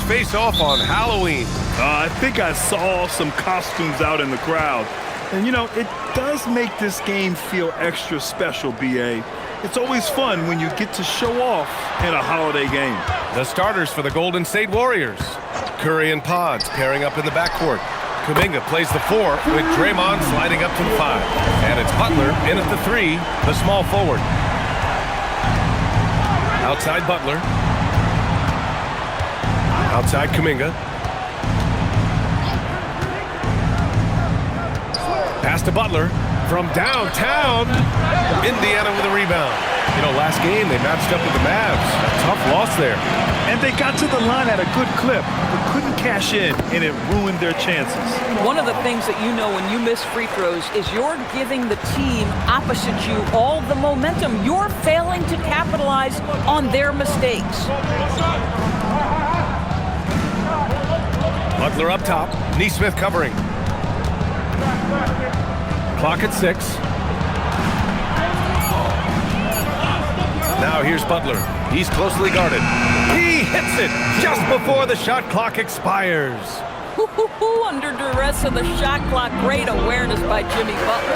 face off on Halloween? I think I saw some costumes out in the crowd. And, you know, it does make this game feel extra special, B.A. It's always fun when you get to show off in a holiday game. The starters for the Golden State Warriors. Curry and Pods pairing up in the backcourt. Kuminga plays the 4 with Draymond sliding up to the 5. And it's Butler in at the 3, the small forward. Outside Butler. Outside Kuminga. Pass to Butler from downtown. Indiana with a rebound. You know, last game they matched up with the Mavs. A tough loss there. And they got to the line at a good clip, but couldn't cash in, and it ruined their chances. One of the things that you know when you miss free throws is you're giving the team opposite you all the momentum. You're failing to capitalize on their mistakes. Butler up top. Nesmith covering. Clock at 6. Now here's Butler. He's closely guarded. He hits it just before the shot clock expires. Under duress of the shot clock. Great awareness by Jimmy Butler.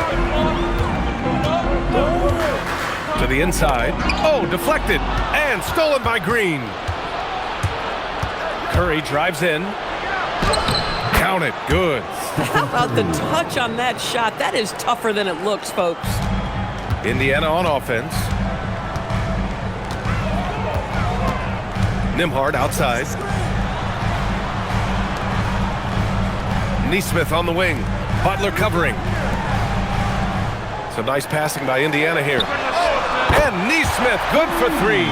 To the inside. Oh, deflected. And stolen by Green. Curry drives in. Count it. Good. How about the touch on that shot? That is tougher than it looks, folks. Indiana on offense. Nembhard outside. Nesmith on the wing. Butler covering. Some nice passing by Indiana here. And Nesmith good for 3.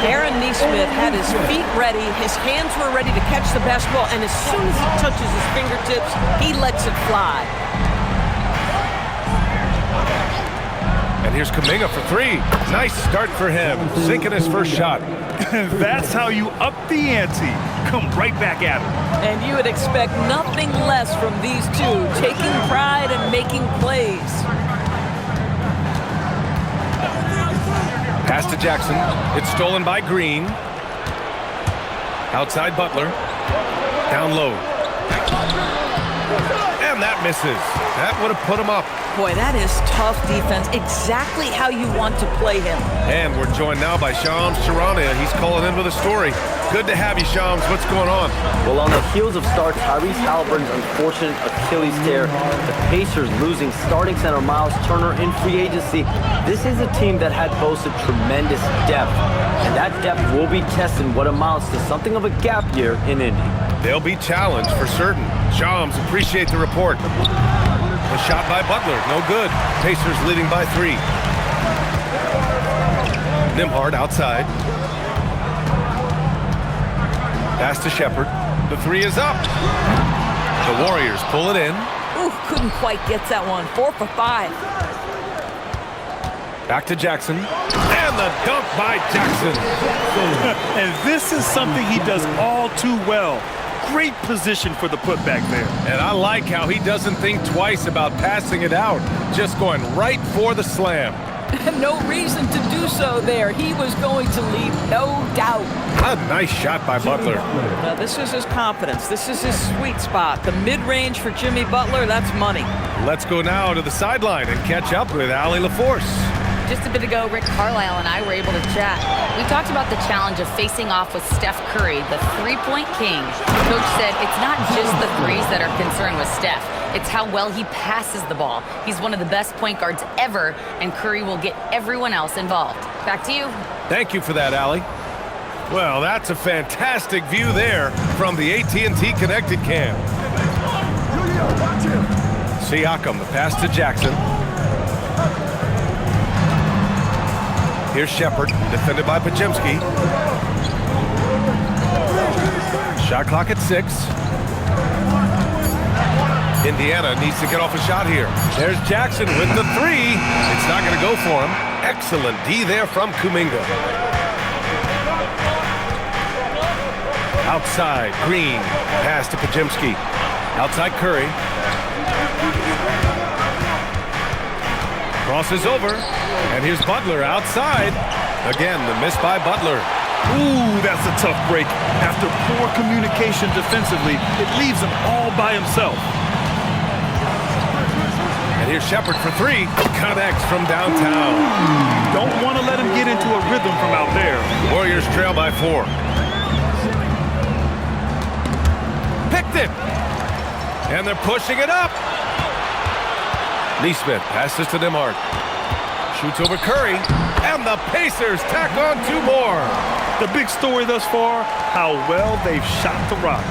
Aaron Nesmith had his feet ready, his hands were ready to catch the basketball, and as soon as he touches his fingertips, he lets it fly. And here's Kuminga for 3. Nice start for him, sinking his first shot. That's how you up the ante. Come right back at him. And you would expect nothing less from these two, taking pride and making plays. Pass to Jackson. It's stolen by Green. Outside Butler. Down low. And that misses. That would have put him up. Boy, that is tough defense. Exactly how you want to play him. And we're joined now by Shams Charania. He's calling in with a story. Good to have you, Shams. What's going on? Well, on the heels of star Tyrese Halliburton's unfortunate Achilles tear, the Pacers losing starting center Miles Turner in free agency, this is a team that had boasted tremendous depth. And that depth will be testing what amounts to something of a gap year in Indy. They'll be challenged for certain. Shams, appreciate the report. A shot by Butler, no good. Pacers leading by 3. Nembhard outside. Pass to Shepherd. The 3 is up. The Warriors pull it in. Ooh, couldn't quite get that one. 4 for 5. Back to Jackson. And the dunk by Jackson. And this is something he does all too well. Great position for the putback there. And I like how he doesn't think twice about passing it out. Just going right for the slam. No reason to do so there. He was going to leave, no doubt. A nice shot by Butler. Now, this is his confidence. This is his sweet spot. The mid-range for Jimmy Butler, that's money. Let's go now to the sideline and catch up with Allie LaForce. Just a bit ago, Rick Carlisle and I were able to chat. We talked about the challenge of facing off with Steph Curry, the three-point king. Coach said it's not just the threes that are concerned with Steph. It's how well he passes the ball. He's one of the best point guards ever, and Curry will get everyone else involved. Back to you. Thank you for that, Allie. Well, that's a fantastic view there from the AT&T Connected Cam. Siakam, the pass to Jackson. Here's Shepherd, defended by Pajemski. Shot clock at 6. Indiana needs to get off a shot here. There's Jackson with the 3. It's not going to go for him. Excellent D there from Kuminga. Outside, Green. Pass to Pajemski. Outside, Curry. Crosses over. And here's Butler outside. Again, the miss by Butler. Ooh, that's a tough break. After poor communication defensively, it leaves him all by himself. And here's Shepherd for three. Connects from downtown. Don't want to let him get into a rhythm from out there. Warriors trail by 4. Picked it. And they're pushing it up. Neesmith passes to Nembhard. Shoots over Curry. And the Pacers tack on 2 more. The big story thus far, how well they've shot the rock.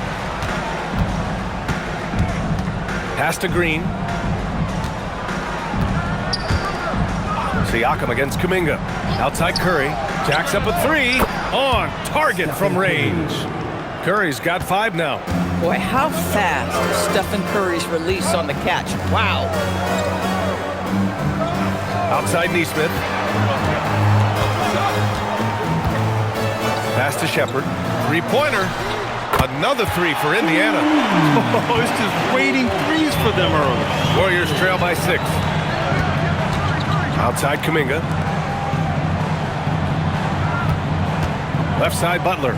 Pass to Green. Siakam against Kuminga. Outside Curry. Jacks up a 3. On target from range. Curry's got 5 now. Boy, how fast is Stephen Curry's release on the catch. Wow. Outside Neesmith. Pass to Shepherd. 3-pointer. Another 3 for Indiana. Oh, it's just raining threes for them early. Warriors trail by 6. Outside Kuminga. Left side Butler.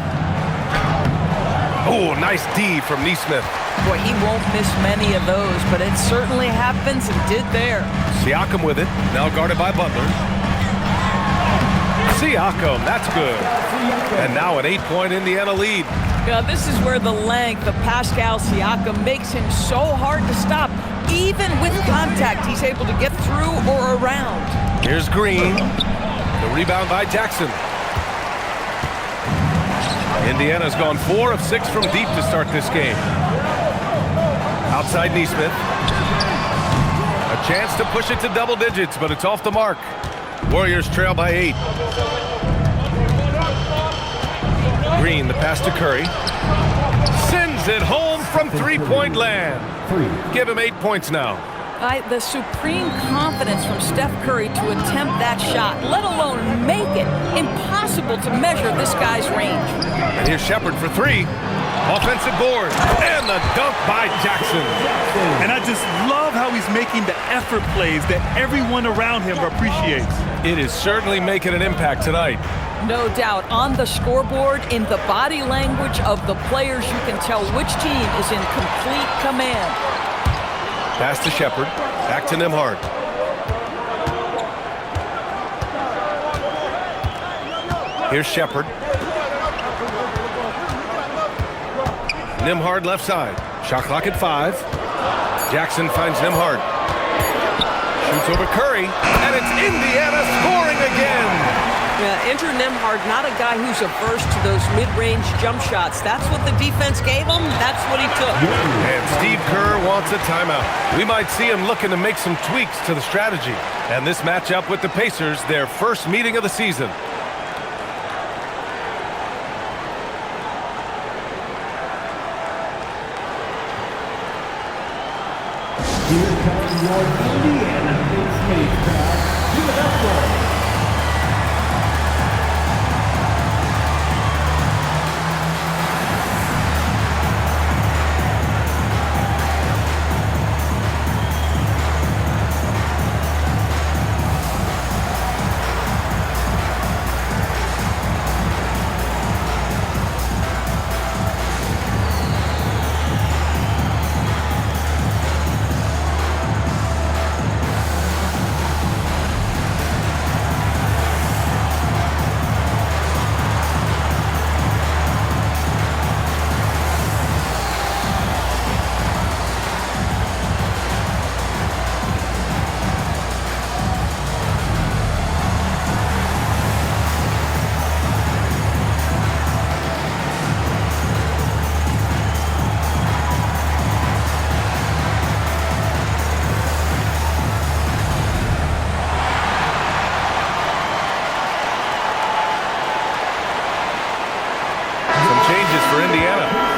Oh, nice D from Neesmith. Boy, he won't miss many of those, but it certainly happens and did there. Siakam with it. Now guarded by Butler. Siakam, that's good. And now an 8-point Indiana lead. Yeah, this is where the length of Pascal Siakam makes him so hard to stop. Even with contact, he's able to get through or around. Here's Green. The rebound by Jackson. Indiana's gone 4 of 6 from deep to start this game. Outside Neesmith. A chance to push it to double digits, but it's off the mark. Warriors trail by 8. Green, the pass to Curry. Sends it home from 3-point land. Give him 8 points now. The supreme confidence from Steph Curry to attempt that shot, let alone make it. Impossible to measure this guy's range. And here's Shepherd for 3. Offensive board. And the dunk by Jackson. And I just love how he's making the effort plays that everyone around him appreciates. It is certainly making an impact tonight. No doubt. On the scoreboard, in the body language of the players, you can tell which team is in complete command. Pass to Shepherd. Back to Nembhard. Here's Shepherd. Nembhard left side. Shot clock at 5. Jackson finds Nembhard. Shoots over Curry. And it's Indiana scoring again. Yeah, Andrew Nembhard, not a guy who's averse to those mid-range jump shots. That's what the defense gave him. That's what he took. And Steve Kerr wants a timeout. We might see him looking to make some tweaks to the strategy. And this matchup with the Pacers, their first meeting of the season. Here comes your Indiana State crowd to the basketball.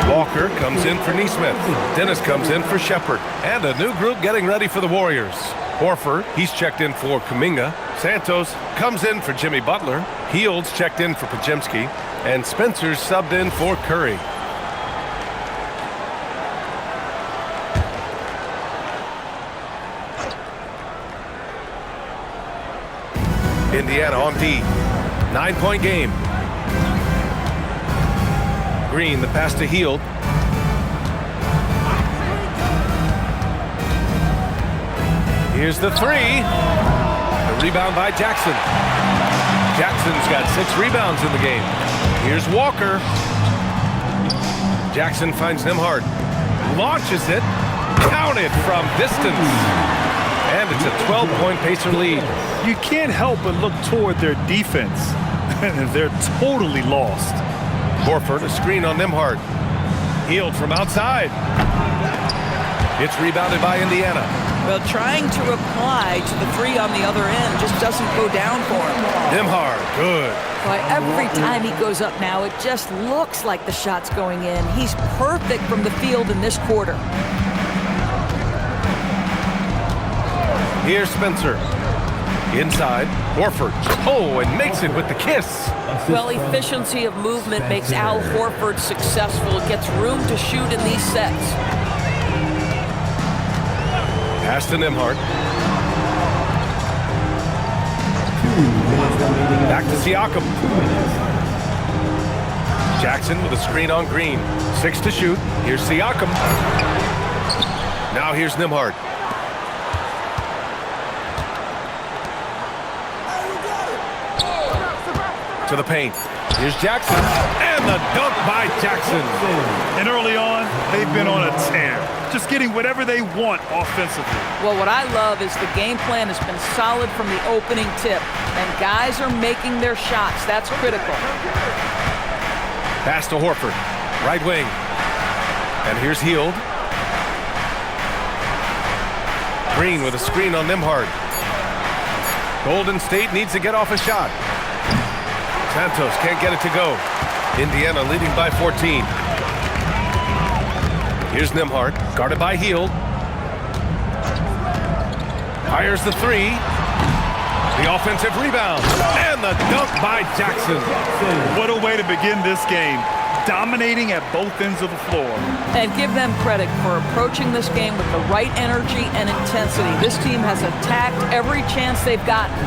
Walker comes in for Neesmith. Dennis comes in for Shepherd. And a new group getting ready for the Warriors. Horford, he's checked in for Kuminga. Santos comes in for Jimmy Butler. Heald's checked in for Podziemski. And Spencer's subbed in for Curry. Indiana on D. 9-point game. Green, the pass to Hield. Here's the three. The rebound by Jackson. Jackson's got 6 rebounds in the game. Here's Walker. Jackson finds Nembhard. Launches it. Counted from distance. And it's a 12-point Pacer lead. You can't help but look toward their defense. They're totally lost. Horford, a screen on Nembhard. Hield from outside. It's rebounded by Indiana. Well, trying to reply to the three on the other end just doesn't go down for him. Nembhard, good. Boy, every time he goes up now, it just looks like the shot's going in. He's perfect from the field in this quarter. Here's Spencer. Inside, Horford. Oh, and makes it with the kiss. Well, efficiency of movement makes Al Horford successful. Gets room to shoot in these sets. Pass to Nembhard. Back to Siakam. Jackson with a screen on Green. 6 to shoot. Here's Siakam. Now here's Nembhard. To the paint. Here's Jackson. And the dunk by Jackson. And early on, they've been on a tear. Just getting whatever they want offensively. Well, what I love is the game plan has been solid from the opening tip. And guys are making their shots. That's critical. Pass to Horford. Right wing. And here's Hield. Green with a screen on Nembhard. Golden State needs to get off a shot. Santos can't get it to go. Indiana leading by 14. Here's Nembhard, guarded by Hield. Fires the three. The offensive rebound. And the dunk by Jackson. What a way to begin this game. Dominating at both ends of the floor. And give them credit for approaching this game with the right energy and intensity. This team has attacked every chance they've gotten.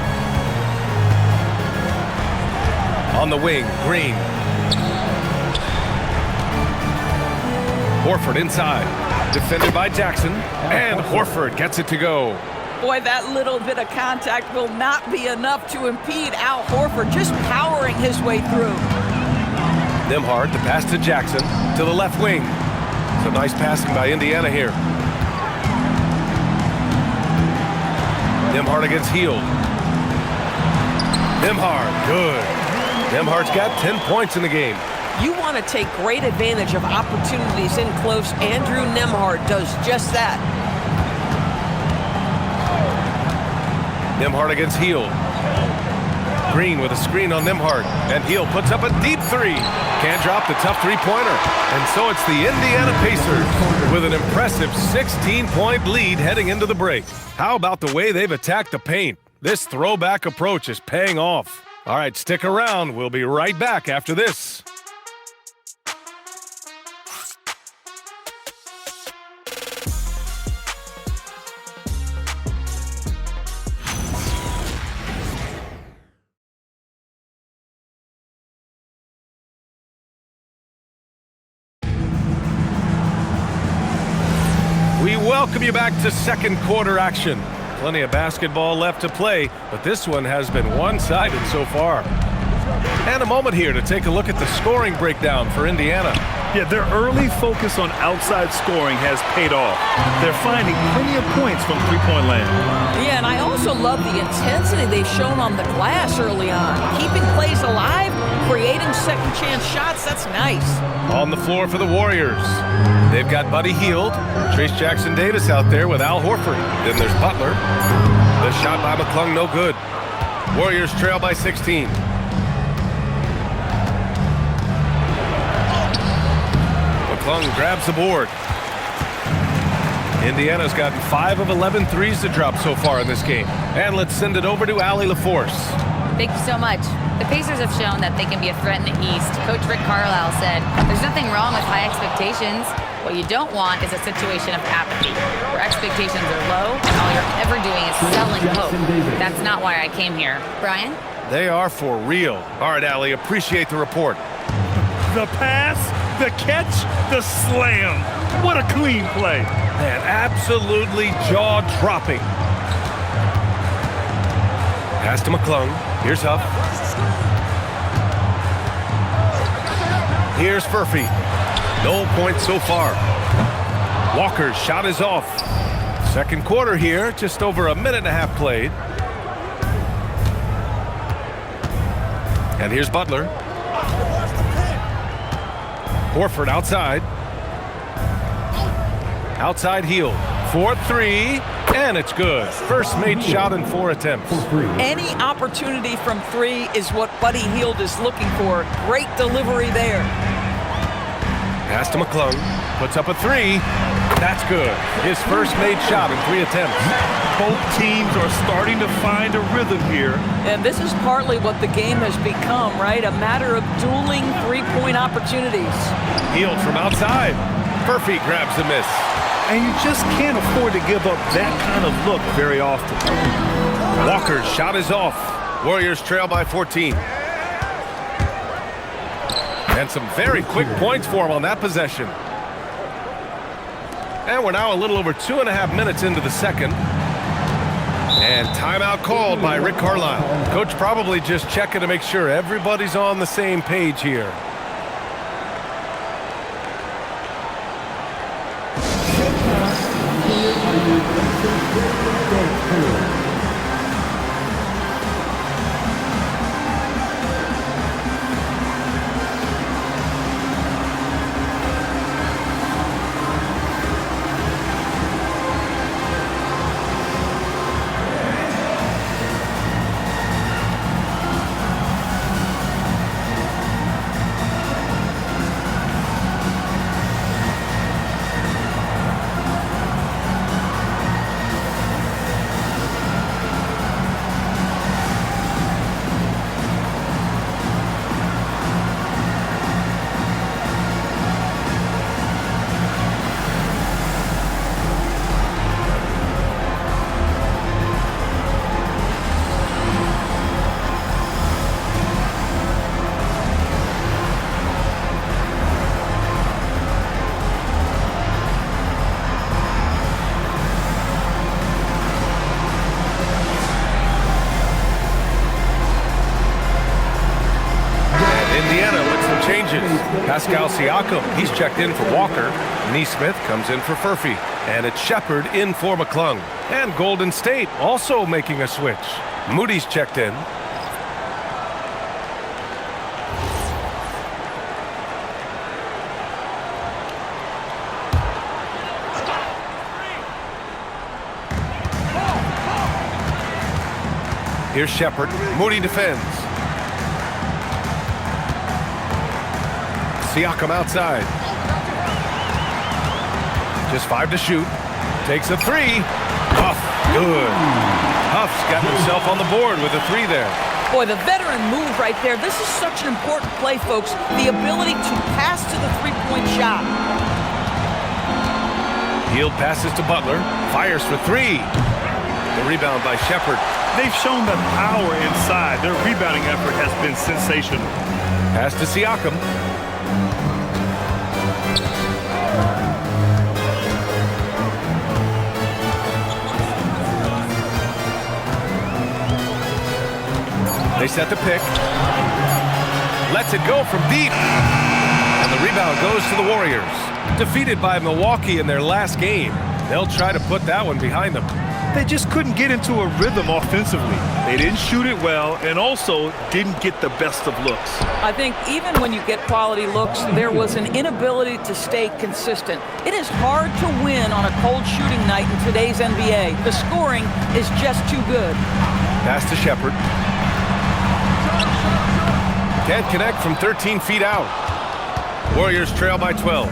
On the wing, Green. Horford inside. Defended by Jackson. And Horford gets it to go. Boy, that little bit of contact will not be enough to impede Al Horford, just powering his way through. Nembhard, the pass to Jackson, to the left wing. Some nice passing by Indiana here. Nembhard against Hield. Nembhard, good. Nembhard's got 10 points in the game. You want to take great advantage of opportunities in close. Andrew Nembhard does just that. Nembhard against Hield. Green with a screen on Nembhard. And Hield puts up a deep three. Can't drop the tough three-pointer. And so it's the Indiana Pacers with an impressive 16-point lead heading into the break. How about the way they've attacked the paint? This throwback approach is paying off. All right, stick around. We'll be right back after this. We welcome you back to second quarter action. Plenty of basketball left to play, but this one has been one-sided so far. And a moment here to take a look at the scoring breakdown for Indiana. Yeah, their early focus on outside scoring has paid off. They're finding plenty of points from three-point land. Yeah, and I also love the intensity they've shown on the glass early on. Keeping plays alive, creating second-chance shots, that's nice. On the floor for the Warriors, they've got Buddy Hield, Trace Jackson-Davis out there with Al Horford. Then there's Butler. The shot by McClung, no good. Warriors trail by 16. McClung grabs the board. Indiana's got 5 of 11 threes to drop so far in this game. And let's send it over to Allie LaForce. Thank you so much. The Pacers have shown that they can be a threat in the East. Coach Rick Carlisle said, there's nothing wrong with high expectations. What you don't want is a situation of apathy, where expectations are low and all you're ever doing is selling hope. That's not why I came here. Brian? They are for real. All right, Allie, appreciate the report. The pass, The catch, the slam. What a clean play. Man, absolutely jaw-dropping. Pass to McClung. Here's Huff. Here's Furphy. No points so far. Walker's shot is off. Second quarter here, just over a minute and a half played. And here's Butler. Horford outside. Outside heel. 4-3, and it's good. First made shot in 4 attempts. Any opportunity from 3 is what Buddy Hield is looking for. Great delivery there. Pass to McClung. Puts up a 3. That's good. His first made shot in 3 attempts. Both teams are starting to find a rhythm here. And this is partly what the game has become, right? A matter of dueling three-point opportunities. Hield from outside. Furphy grabs the miss. And you just can't afford to give up that kind of look very often. Walker's shot is off. Warriors trail by 14. And some very quick points for him on that possession. And we're now a little over 2.5 minutes into the second. And timeout called by Rick Carlisle. Coach probably just checking to make sure everybody's on the same page here. Pascal Siakam, he's checked in for Walker. Neesmith comes in for Furphy. And it's Shepard in for McClung. And Golden State also making a switch. Moody's checked in. Here's Shepard. Moody defends. Siakam outside. Just 5 to shoot. Takes a 3. Huff, good. Huff's got himself on the board with a 3 there. Boy, the veteran move right there. This is such an important play, folks. The ability to pass to the three-point shot. Hield passes to Butler. Fires for 3. The rebound by Shepard. They've shown the power inside. Their rebounding effort has been sensational. Pass to Siakam. They set the pick. Lets it go from deep. And the rebound goes to the Warriors. Defeated by Milwaukee in their last game. They'll try to put that one behind them. They just couldn't get into a rhythm offensively. They didn't shoot it well and also didn't get the best of looks. I think even when you get quality looks, there was an inability to stay consistent. It is hard to win on a cold shooting night in today's NBA. The scoring is just too good. Pass to Shepard. Can't connect from 13 feet out. Warriors trail by 12.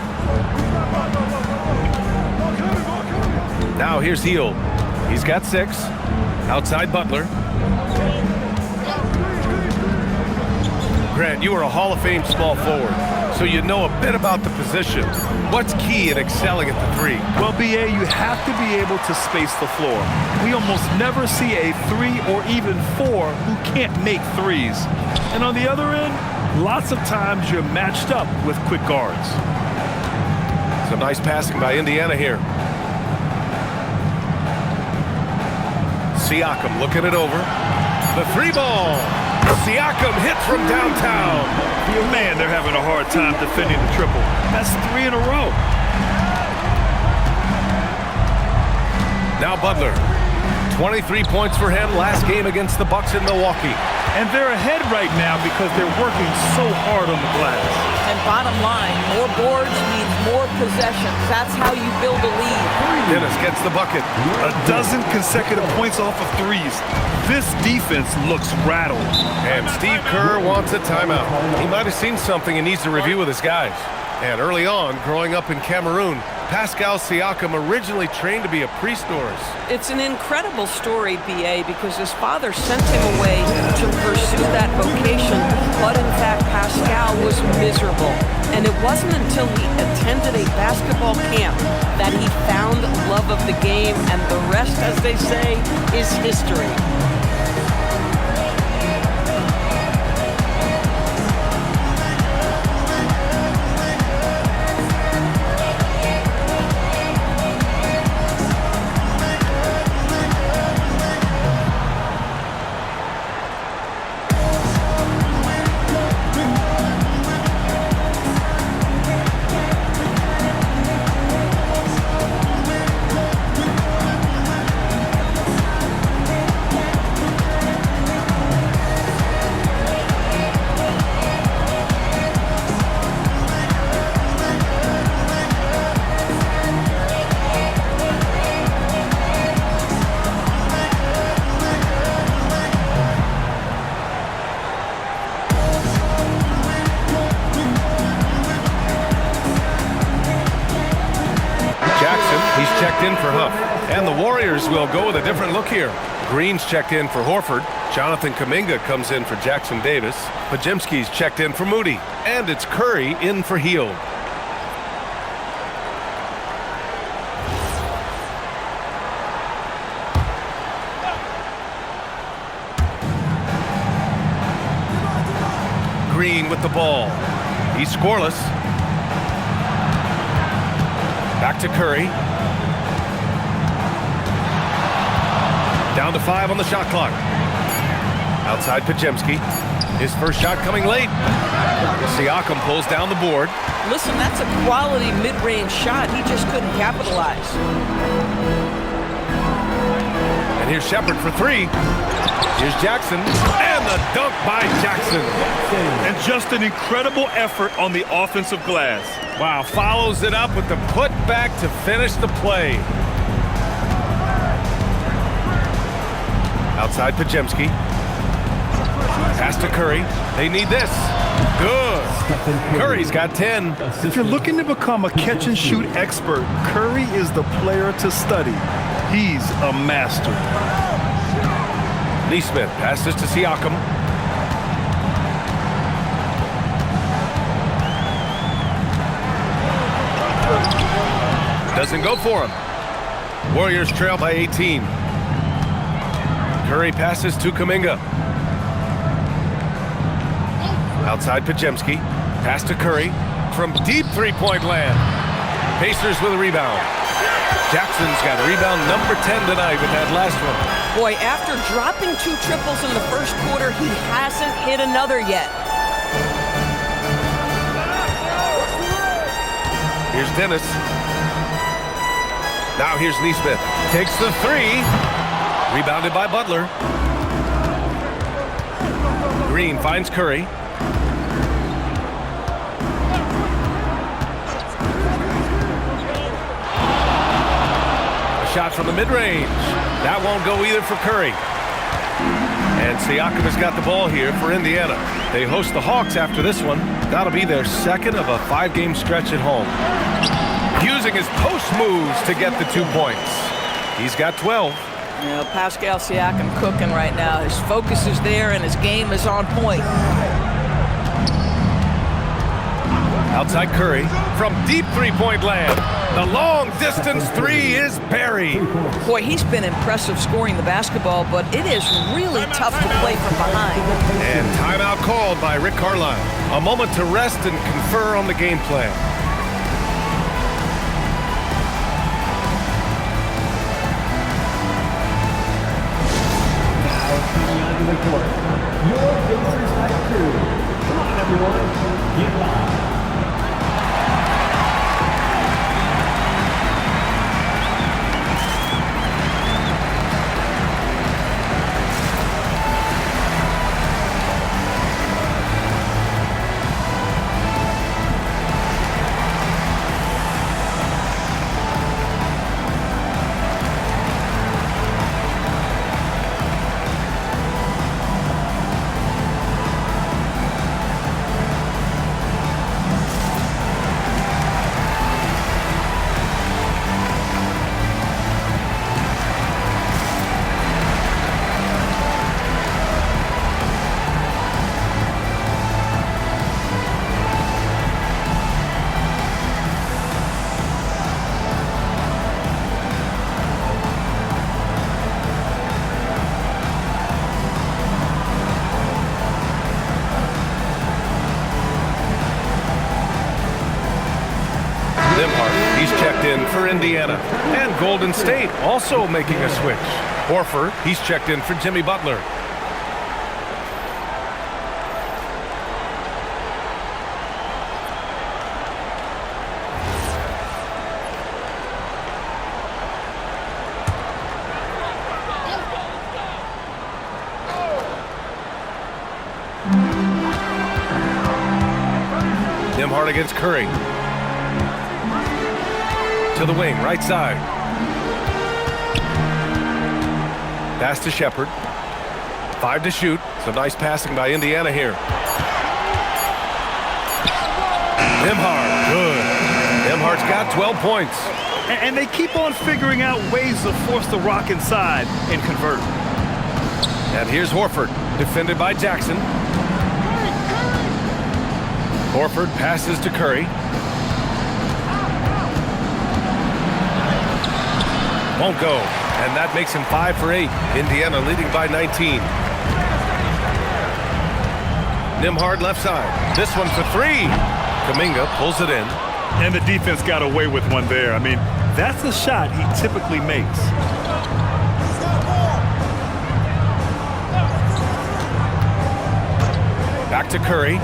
Now here's Hield. He's got 6. Outside Butler. Grant, you are a Hall of Fame small forward. so you know a bit about the position. What's key in excelling at the three? Well, BA, you have to be able to space the floor. We almost never see a 3 or even 4 who can't make threes. And on the other end, lots of times you're matched up with quick guards. Some nice passing by Indiana here. Siakam looking it over. The three ball. Siakam hits from downtown. Man, they're having a hard time defending the triple. That's 3 in a row. Now Butler. 23 points for him last game against the Bucks in Milwaukee. And they're ahead right now because they're working so hard on the glass. And bottom line, more boards means more possessions. That's how you build a lead. Dennis gets the bucket. A dozen consecutive points off of threes. This defense looks rattled. And Steve Kerr wants a timeout. He might have seen something and needs to review with his guys. And early on, growing up in Cameroon, Pascal Siakam originally trained to be a priest Norris. It's an incredible story, B.A., because his father sent him away to pursue that vocation, but in fact, Pascal was miserable. And it wasn't until he attended a basketball camp that he found love of the game, and the rest, as they say, is history. He's checked in for Huff. And the Warriors will go with a different look here. Green's checked in for Horford. Jonathan Kuminga comes in for Jackson Davis. Podziemski's checked in for Moody. And it's Curry in for Hield. Green with the ball. He's scoreless. Back to Curry. Down to 5 on the shot clock. Outside Podziemski. His first shot coming late. Siakam pulls down the board. Listen, that's a quality mid-range shot. He just couldn't capitalize. And here's Shepard for 3. Here's Jackson. And the dunk by Jackson. And just an incredible effort on the offensive glass. Wow, follows it up with the putback to finish the play. Outside Podziemski. Pass to Curry. They need this. Good. Curry's got 10. If you're looking to become a catch-and-shoot expert, Curry is the player to study. He's a master. Neesmith passes to Siakam. Doesn't go for him. Warriors trail by 18. Curry passes to Kuminga. Outside Podziemski. Pass to Curry from deep three-point land. Pacers with a rebound. Jackson's got rebound number 10 tonight with that last one. Boy, after dropping 2 triples in the first quarter, he hasn't hit another yet. Here's Dennis. Now here's Neesmith. Takes the 3. Rebounded by Butler. Green finds Curry. A shot from the mid-range. That won't go either for Curry. And Siakam has got the ball here for Indiana. They host the Hawks after this one. That'll be their second of a 5-game stretch at home. Using his post moves to get the 2 points. He's got 12. You know, Pascal Siakam cooking right now. His focus is there and his game is on point. Outside Curry from deep three-point land. The long-distance three is buried. Boy, he's been impressive scoring the basketball, but it is really tough to play from behind. And timeout called by Rick Carlisle. A moment to rest and confer on the game plan. Now coming onto the court, your Pacers high crew. Come on, everyone, get live. He's checked in for Indiana. And Golden State also making a switch. Horford, he's checked in for Jimmy Butler. Nembhard against Curry. To the wing, right side. Pass to Shepherd. 5 to shoot. Some nice passing by Indiana here. Nembhard, good. Nembhard's got 12 points. And they keep on figuring out ways to force the rock inside and convert. And here's Horford, defended by Jackson. Horford passes to Curry. Won't go, and that makes him 5 for 8. Indiana leading by 19. Nembhard left side. This one for 3. Kuminga pulls it in. And the defense got away with one there. I mean, that's the shot he typically makes. Back to Curry.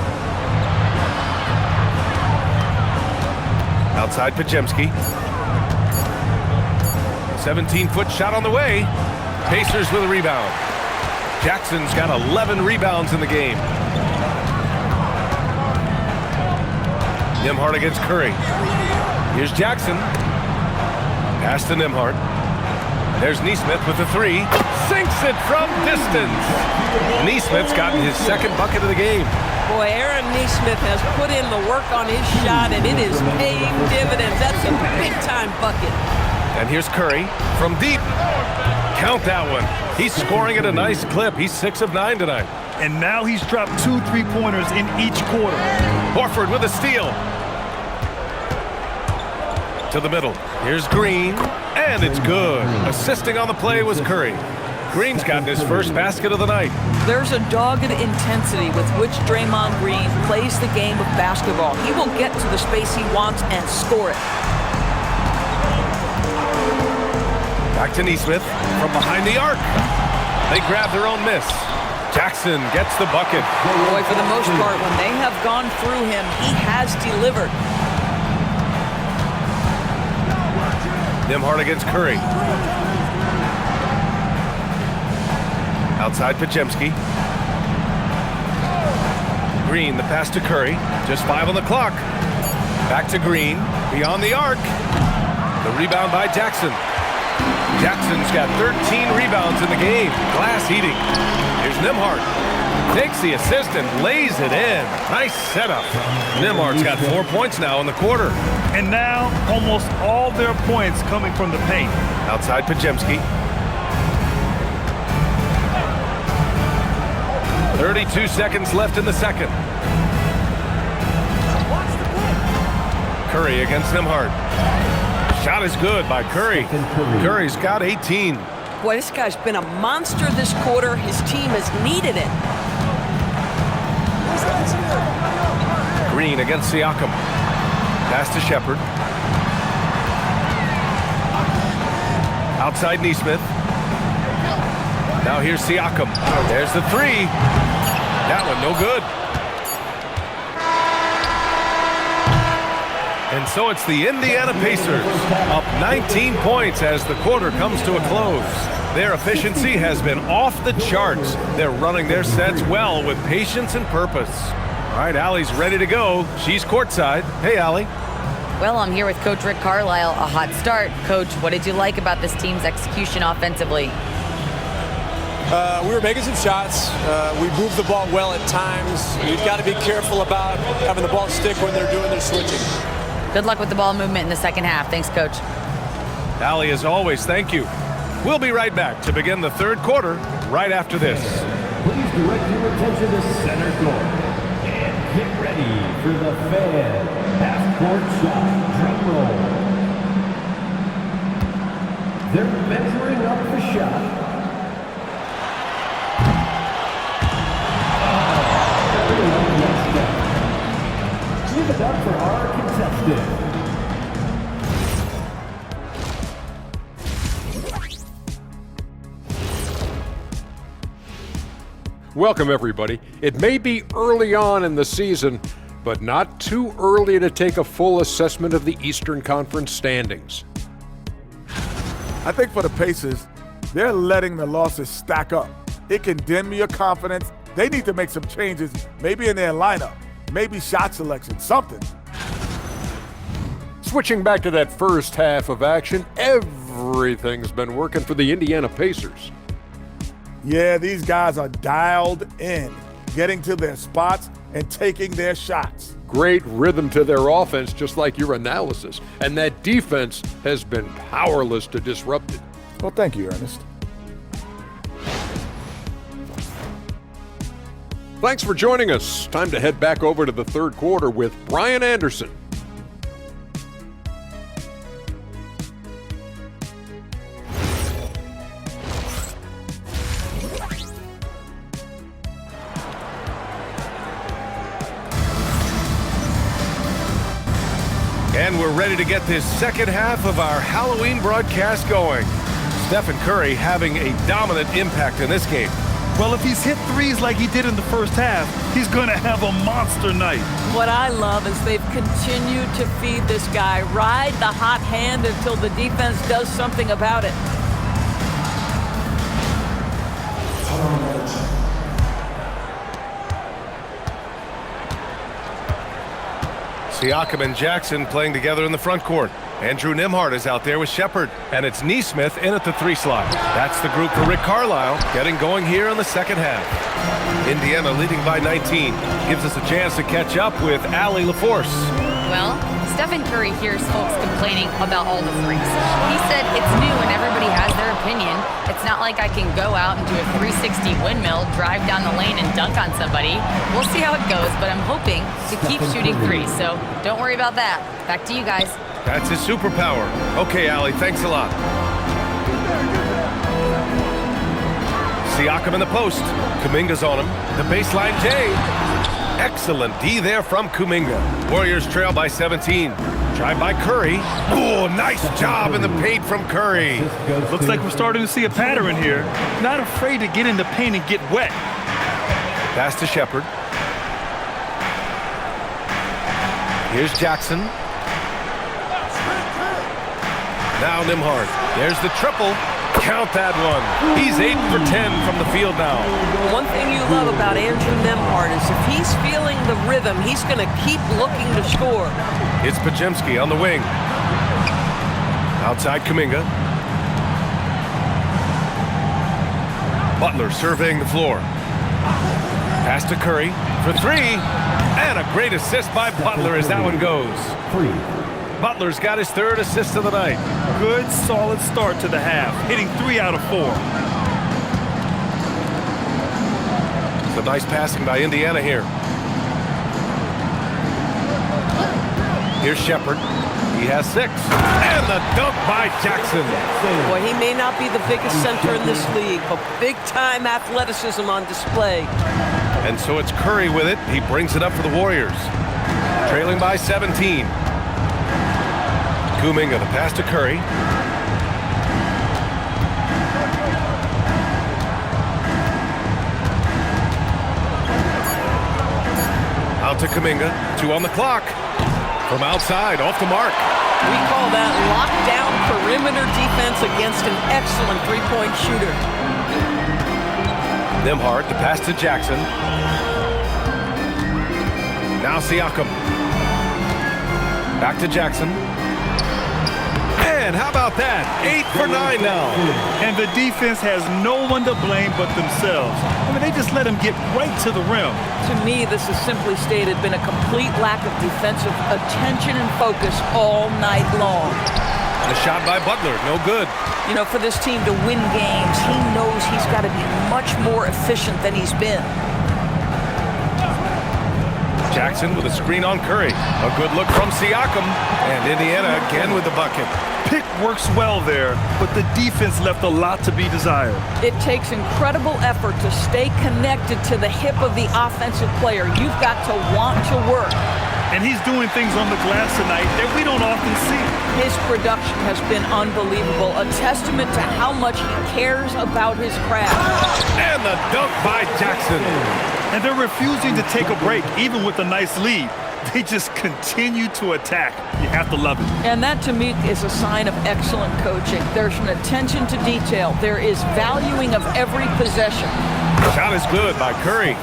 Outside Podziemski. 17-foot shot on the way. Pacers with a rebound. Jackson's got 11 rebounds in the game. Nembhard against Curry. Here's Jackson. Pass to Nembhard. There's Nesmith with the 3. Sinks it from distance. Nesmith's gotten his second bucket of the game. Boy, Aaron Nesmith has put in the work on his shot, and it is paying dividends. That's a big-time bucket. And here's Curry from deep. Count that one. He's scoring at a nice clip. He's 6 of 9 tonight. And now he's dropped 2 3-pointers in each quarter. Horford with a steal. To the middle. Here's Green. And it's good. Assisting on the play was Curry. Green's gotten his first basket of the night. There's a dogged intensity with which Draymond Green plays the game of basketball. He will get to the space he wants and score it. Back to Nesmith from behind the arc. They grab their own miss. Jackson gets the bucket. Boy, for the most part, when they have gone through him, he has delivered. Nembhard against Curry. Outside Podziemski. Green, the pass to Curry. Just 5 on the clock. Back to Green. Beyond the arc. The rebound by Jackson. Jackson's got 13 rebounds in the game. Glass heating. Here's Nembhard. Takes the assist and lays it in. Nice setup. Nembhard's got 4 points now in the quarter. And now almost all their points coming from the paint. Outside Podziemski. 32 seconds left in the second. Curry against Nembhard. Shot is good by Curry. Curry's got 18. Boy, this guy's been a monster this quarter. His team has needed it. Green against Siakam. Pass to Shepherd. Outside Nesmith. Now here's Siakam. There's the three. That one no good. And so it's the Indiana Pacers up 19 points as the quarter comes to a close. Their efficiency has been off the charts. They're running their sets well with patience and purpose. All right, Allie's ready to go. She's courtside. Hey, Allie. Well, I'm here with Coach Rick Carlisle. A hot start. Coach, what did you like about this team's execution offensively? We were making some shots. We moved the ball well at times. You've got to be careful about having the ball stick when they're doing their switching. Good luck with the ball movement in the second half. Thanks, Coach. Allie, as always, thank you. We'll be right back to begin the third quarter right after this. Please direct your attention to center court. And get ready for the fan half-court shot drum roll. They're measuring up the shot. Give it up for our contestant. Welcome, everybody. It may be early on in the season, but not too early to take a full assessment of the Eastern Conference standings. I think for the Pacers, they're letting the losses stack up. It can dim your confidence. They need to make some changes, maybe in their lineup, maybe shot selection, something. Switching back to that first half of action, everything's been working for the Indiana Pacers. Yeah, these guys are dialed in, getting to their spots and taking their shots. Great rhythm to their offense, just like your analysis. And that defense has been powerless to disrupt it. Well, thank you, Ernest. Thanks for joining us. Time to head back over to the third quarter with Brian Anderson. And we're ready to get this second half of our Halloween broadcast going. Stephen Curry having a dominant impact in this game. Well, if he's hit threes like he did in the first half, he's going to have a monster night. What I love is they've continued to feed this guy, ride the hot hand until the defense does something about it. Siakam and Jackson playing together in the front court. Andrew Nembhard is out there with Shepherd, and it's Nesmith in at the three slot. That's the group for Rick Carlisle getting going here in the second half. Indiana leading by 19. Gives us a chance to catch up with Allie LaForce. Well, Stephen Curry hears folks complaining about all the threes. He said it's new and everybody has their opinion. It's not like I can go out and do a 360 windmill, drive down the lane and dunk on somebody. We'll see how it goes, but I'm hoping to keep shooting threes, so don't worry about that. Back to you guys. That's his superpower. Okay, Allie, thanks a lot. Siakam in the post. Kuminga's on him. The baseline J. Excellent D there from Kuminga. Warriors trail by 17. Drive by Curry. Oh, nice job in the paint from Curry. Looks like we're starting to see a pattern here. Not afraid to get in the paint and get wet. Pass to Shepherd. Here's Jackson. Now Nembhard. There's the triple. Count that one. He's 8 for 10 from the field now. One thing you love about Andrew Nembhard is if he's feeling the rhythm, he's going to keep looking to score. It's Podziemski on the wing. Outside Kuminga. Butler surveying the floor. Pass to Curry for three. And a great assist by Butler as that one goes. Butler's got his third assist of the night. Good, solid start to the half, hitting 3 out of 4. Some nice passing by Indiana here. Here's Shepard. He has 6. And the dunk by Jackson. Boy, he may not be the biggest center in this league, but big-time athleticism on display. And so it's Curry with it. He brings it up for the Warriors. Trailing by 17. Kuminga, the pass to Curry. Out to Kuminga. 2 on the clock. From outside, off the mark. We call that lockdown perimeter defense against an excellent three-point shooter. Nembhard, the pass to Jackson. Now Siakam. Back to Jackson. And how about that? 8 for 9 now. And the defense has no one to blame but themselves. I mean, they just let him get right to the rim. To me, this has simply stated been a complete lack of defensive attention and focus all night long. And a shot by Butler, no good. You know, for this team to win games, he knows he's got to be much more efficient than he's been. Jackson with a screen on Curry. A good look from Siakam. And Indiana again with the bucket. Pick works well there, but the defense left a lot to be desired. It takes incredible effort to stay connected to the hip of the offensive player. You've got to want to work. And he's doing things on the glass tonight that we don't often see. His production has been unbelievable, a testament to how much he cares about his craft. And the dunk by Jackson. And they're refusing to take a break, even with a nice lead. They just continue to attack. You have to love it. And that, to me, is a sign of excellent coaching. There's an attention to detail. There is valuing of every possession. Shot is good by Curry.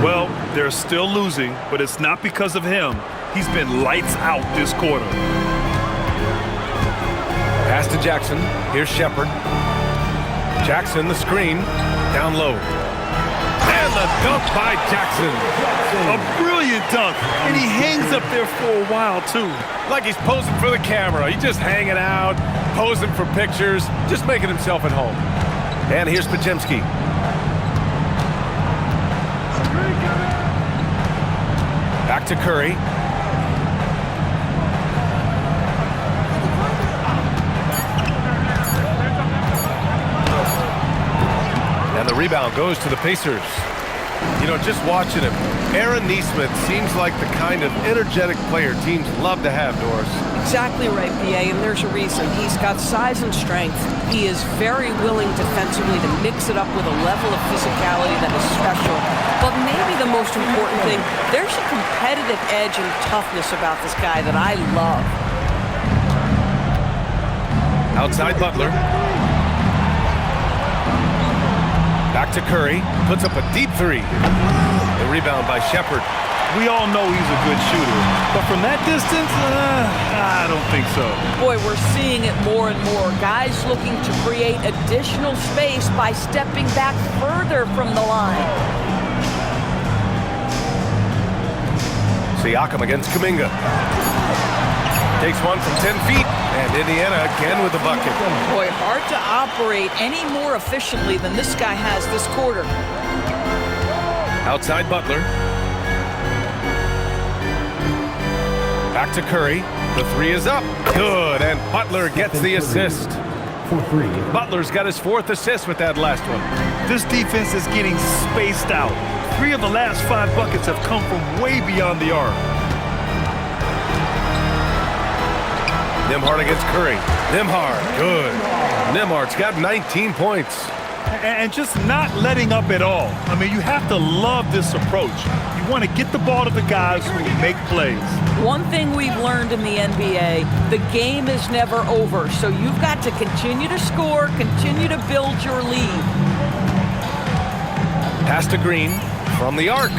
Well, they're still losing, but it's not because of him. He's been lights out this quarter. Pass to Jackson. Here's Shepard. Jackson, the screen. Down low. And the dunk by Jackson. A brilliant dunk, and he hangs up there for a while, too. Like he's posing for the camera. He's just hanging out, posing for pictures, just making himself at home. And here's Podziemski. Back to Curry. And the rebound goes to the Pacers. You know, just watching him, Aaron Nesmith seems like the kind of energetic player teams love to have, Doris. Exactly right, PA, and there's a reason. He's got size and strength. He is very willing defensively to mix it up with a level of physicality that is special. But maybe the most important thing, there's a competitive edge and toughness about this guy that I love. Outside Butler. Back to Curry. Puts up a deep 3. The rebound by Shepard. We all know he's a good shooter, but from that distance, I don't think so. Boy, we're seeing it more and more. Guys looking to create additional space by stepping back further from the line. Siakam against Kuminga. Takes one from 10 feet, and Indiana again with the bucket. Boy, hard to operate any more efficiently than this guy has this quarter. Outside Butler. Back to Curry. The 3 is up. Good, and Butler gets the assist. For 3. Butler's got his 4th assist with that last one. This defense is getting spaced out. 3 of the last 5 buckets have come from way beyond the arc. Nembhard against Curry. Nembhard, good. Nembhard's got 19 points. And just not letting up at all. I mean, you have to love this approach. You want to get the ball to the guys who make plays. One thing we've learned in the NBA, the game is never over. So you've got to continue to score, continue to build your lead. Pass to Green from the arc.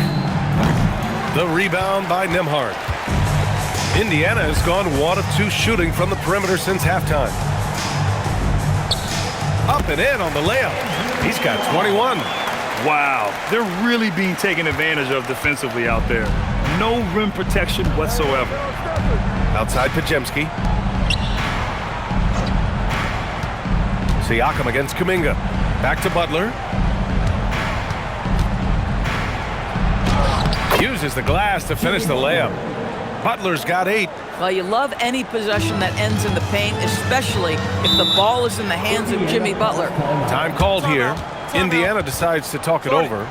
The rebound by Nembhard. Indiana has gone 1 of 2 shooting from the perimeter since halftime. Up and in on the layup. He's got 21. Wow, they're really being taken advantage of defensively out there. No rim protection whatsoever. Outside Podziemski. Siakam against Kuminga. Back to Butler. Uses the glass to finish the layup. Butler's got 8. Well, you love any possession that ends in the paint, especially if the ball is in the hands of Jimmy Butler. Time called here. Indiana decides to talk it over.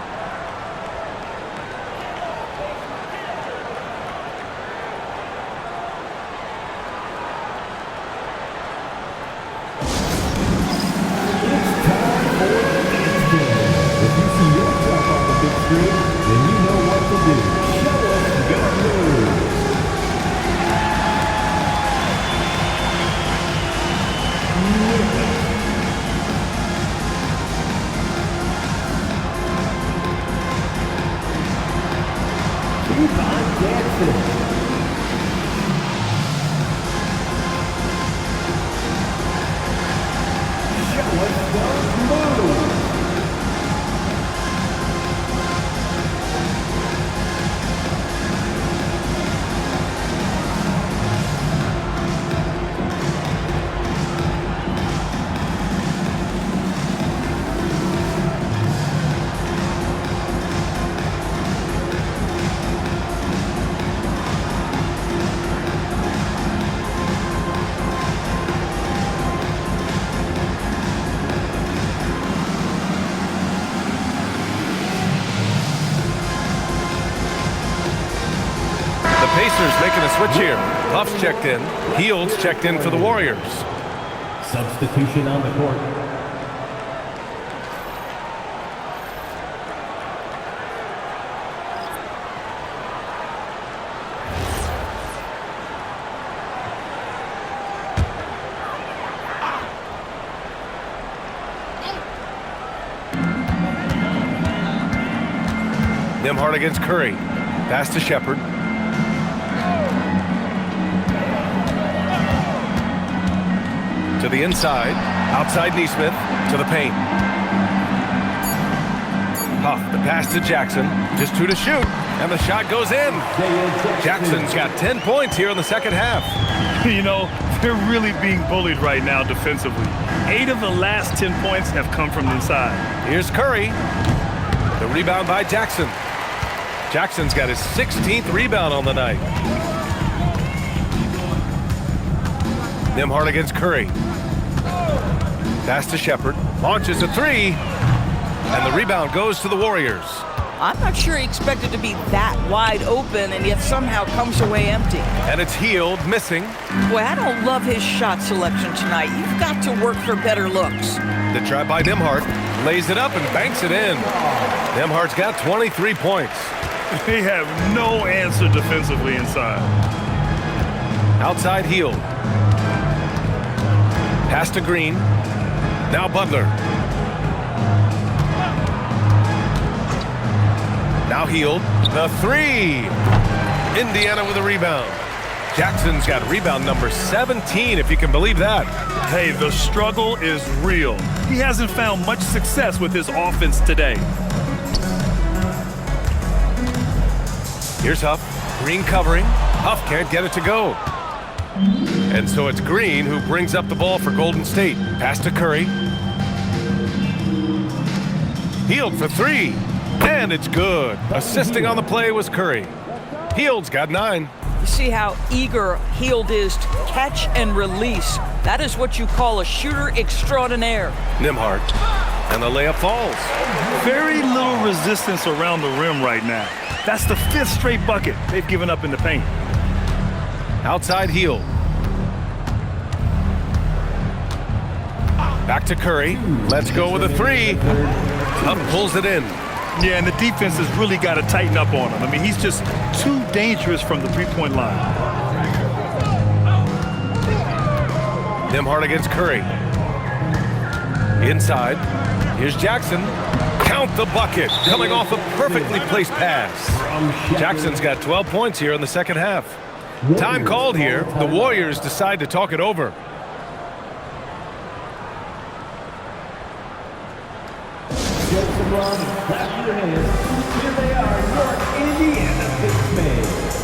Pacers making a switch here. Huff's checked in. Hield's checked in for the Warriors. Substitution on the court. Nembhard against Curry. Pass to Shepard. To the inside, outside Nesmith, to the paint. Huff, the pass to Jackson, just 2 to shoot, and the shot goes in. Jackson's got 10 points here in the second half. You know, they're really being bullied right now defensively. 8 of the last 10 points have come from inside. Here's Curry. The rebound by Jackson. Jackson's got his 16th rebound on the night. Nembhard against Curry. Pass to Shepard. Launches a 3. And the rebound goes to the Warriors. I'm not sure he expected to be that wide open and yet somehow comes away empty. And it's Hield missing. Boy, I don't love his shot selection tonight. You've got to work for better looks. The try by Nembhard. Lays it up and banks it in. Nembhard's got 23 points. They have no answer defensively inside. Outside Hield. Pass to Green. Now Butler. Now Hield. The 3. Indiana with a rebound. Jackson's got rebound number 17, if you can believe that. Hey, the struggle is real. He hasn't found much success with his offense today. Here's Huff. Green covering. Huff can't get it to go. And so it's Green who brings up the ball for Golden State. Pass to Curry. Hield for 3. And it's good. Assisting on the play was Curry. Hield's got 9. You see how eager Hield is to catch and release. That is what you call a shooter extraordinaire. Nembhard. And the layup falls. Very little resistance around the rim right now. That's the 5th straight bucket they've given up in the paint. Outside Hield. Back to Curry. Let's go with a 3. Up pulls it in. Yeah, and the defense has really got to tighten up on him. I mean, he's just too dangerous from the three-point line. Nembhard against Curry. Inside. Here's Jackson. Count the bucket. Coming off a perfectly placed pass. Jackson's got 12 points here in the second half. Time called here. The Warriors decide to talk it over. Clap your hands. Here they are, your Indiana Pacers.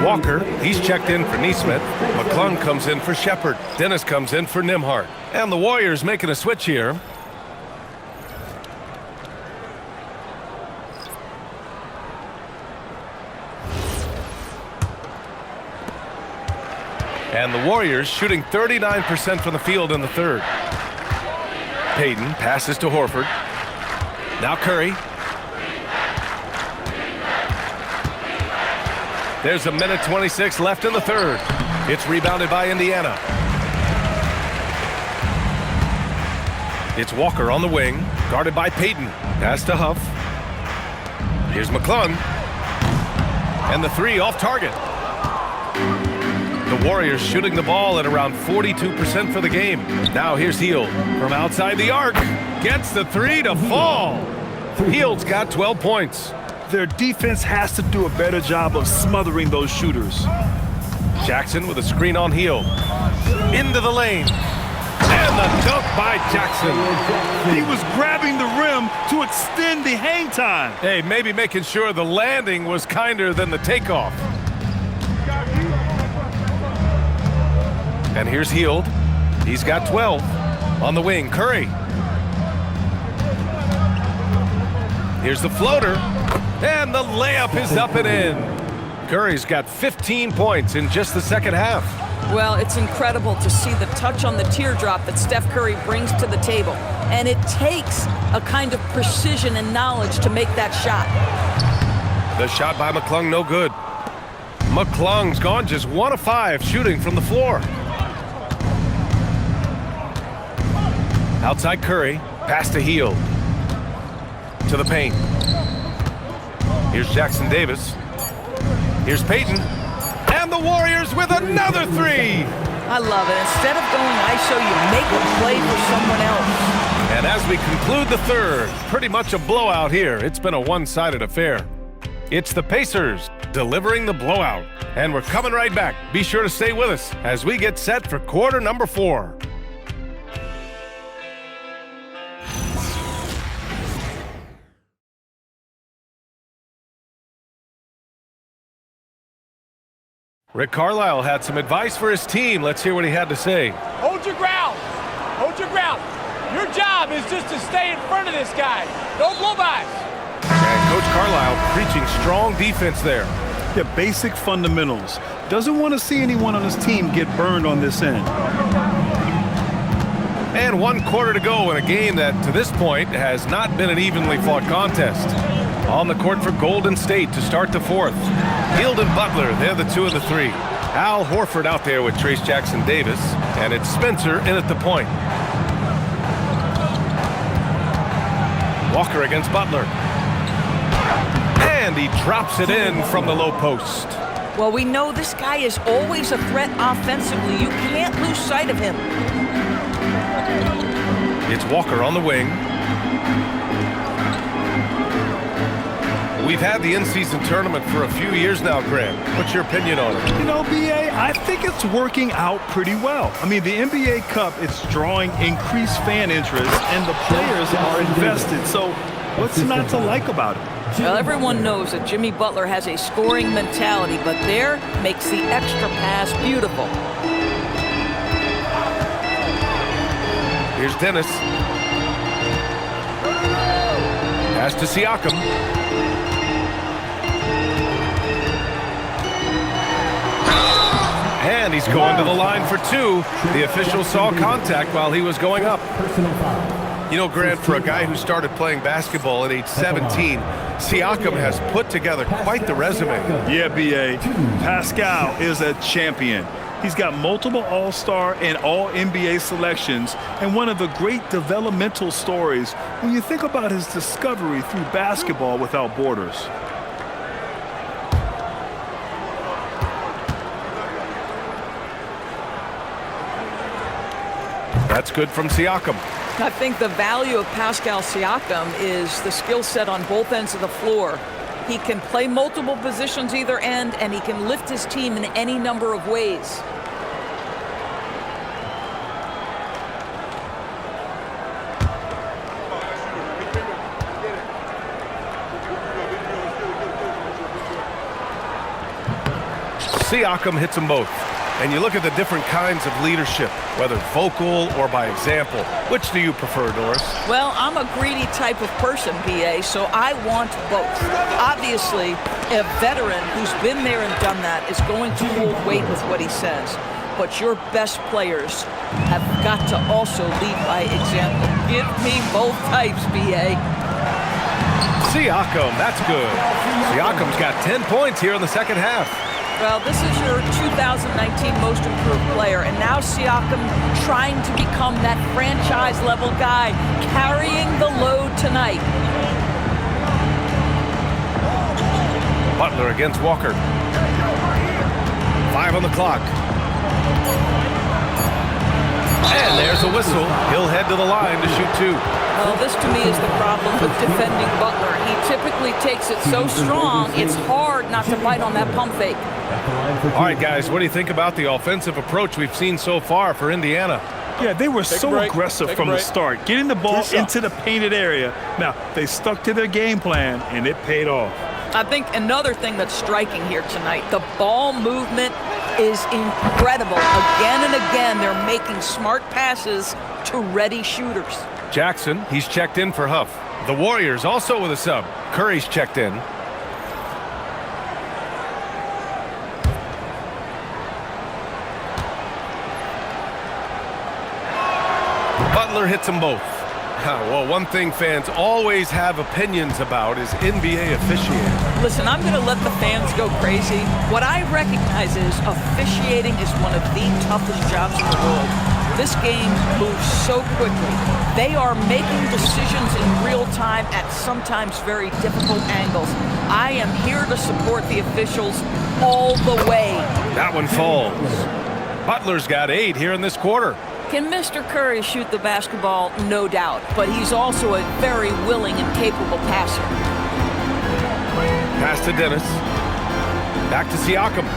Walker, he's checked in for Neesmith. McClung comes in for Shepard. Dennis comes in for Nimhart. And the Warriors making a switch here. And the Warriors shooting 39% from the field in the third. Payton passes to Horford. Now Curry. There's a minute 26 left in the third. It's rebounded by Indiana. It's Walker on the wing, guarded by Payton. Pass to Huff. Here's McClung. And the three off target. The Warriors shooting the ball at around 42% for the game. Now here's Hield from outside the arc. Gets the three to fall. Hield's got 12 points. Their defense has to do a better job of smothering those shooters. Jackson with a screen on Hield. Into the lane. And the dunk by Jackson. He was grabbing the rim to extend the hang time. Hey, maybe making sure the landing was kinder than the takeoff. And here's Hield. He's got 12. On the wing, Curry. Here's the floater. And the layup is up and in. Curry's got 15 points in just the second half. Well, it's incredible to see the touch on the teardrop that Steph Curry brings to the table. And it takes a kind of precision and knowledge to make that shot. The shot by McClung, no good. McClung's gone just 1 of 5 shooting from the floor. Outside Curry, pass to Hield. To the paint. Here's Jackson Davis. Here's Payton. And the Warriors with another three. I love it. Instead of going ISO, you make a play for someone else. And as we conclude the third, pretty much a blowout here. It's been a one-sided affair. It's the Pacers delivering the blowout. And we're coming right back. Be sure to stay with us as we get set for quarter number 4. Rick Carlisle had some advice for his team. Let's hear what he had to say. Hold your ground. Hold your ground. Your job is just to stay in front of this guy. No blow-bys. And Coach Carlisle preaching strong defense there. Yeah, basic fundamentals. Doesn't want to see anyone on his team get burned on this end. And 1 quarter to go in a game that, to this point, has not been an evenly fought contest. On the court for Golden State to start the fourth. Hield and Butler, they're the 2 of the 3. Al Horford out there with Trace Jackson Davis. And it's Spencer in at the point. Walker against Butler. And he drops it in from the low post. Well, we know this guy is always a threat offensively. You can't lose sight of him. It's Walker on the wing. We've had the in-season tournament for a few years now, Grant. What's your opinion on it? You know, BA, I think it's working out pretty well. I mean, the NBA Cup, it's drawing increased fan interest, and the players are invested. So what's not to like about it? Well, everyone knows that Jimmy Butler has a scoring mentality, but there makes the extra pass beautiful. Here's Dennis. Pass to Siakam. And he's going to the line for 2. The official saw contact while he was going up. You know, Grant, for a guy who started playing basketball at age 17, Siakam has put together quite the resume. Yeah, B.A. Pascal is a champion. He's got multiple All-Star and All-NBA selections, and one of the great developmental stories when you think about his discovery through basketball without borders. That's good from Siakam. I think the value of Pascal Siakam is the skill set on both ends of the floor. He can play multiple positions either end, and he can lift his team in any number of ways. Siakam hits them both. And you look at the different kinds of leadership, whether vocal or by example. Which do you prefer, Doris? Well, I'm a greedy type of person, B.A., so I want both. Obviously, a veteran who's been there and done that is going to hold weight with what he says. But your best players have got to also lead by example. Give me both types, B.A. Siakam, that's good. Siakam's got 10 points here in the second half. Well, this is your 2019 Most Improved Player, and now Siakam trying to become that franchise-level guy, carrying the load tonight. Butler against Walker. 5 on the clock. And there's a whistle. He'll head to the line to shoot 2. Well, this to me is the problem with defending Butler. He typically takes it so strong, it's hard not to bite on that pump fake. All right, guys, what do you think about the offensive approach we've seen so far for Indiana? Yeah, they were so aggressive from the start, getting the ball into the painted area. Now, they stuck to their game plan, and it paid off. I think another thing that's striking here tonight, the ball movement is incredible. Again and again, they're making smart passes to ready shooters. Jackson, he's checked in for Huff. The Warriors also with a sub. Curry's checked in. Butler hits them both. Well, one thing fans always have opinions about is NBA officiating. Listen, I'm going to let the fans go crazy. What I recognize is officiating is one of the toughest jobs in the world. This game moves so quickly. They are making decisions in real time at sometimes very difficult angles. I am here to support the officials all the way. That one falls. Butler's got 8 here in this quarter. Can Mr. Curry shoot the basketball? No doubt. But he's also a very willing and capable passer. Pass to Dennis. Back to Siakam.